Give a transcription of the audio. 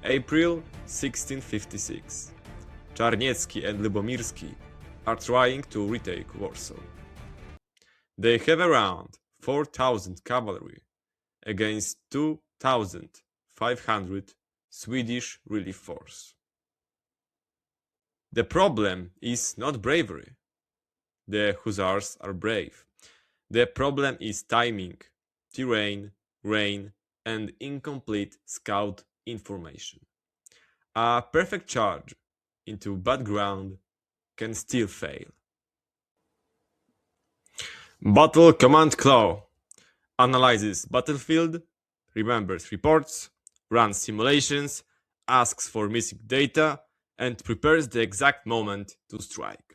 April 1656. Czarniecki and Lubomirski are trying to retake Warsaw. They have around 4,000 cavalry against 2,500 Swedish relief force. The problem is not bravery. The Hussars are brave. The problem is timing, terrain, rain, and incomplete scout information. A perfect charge into bad ground can still fail. Battle Command Claw analyzes battlefield, remembers reports, runs simulations, asks for missing data, and prepares the exact moment to strike.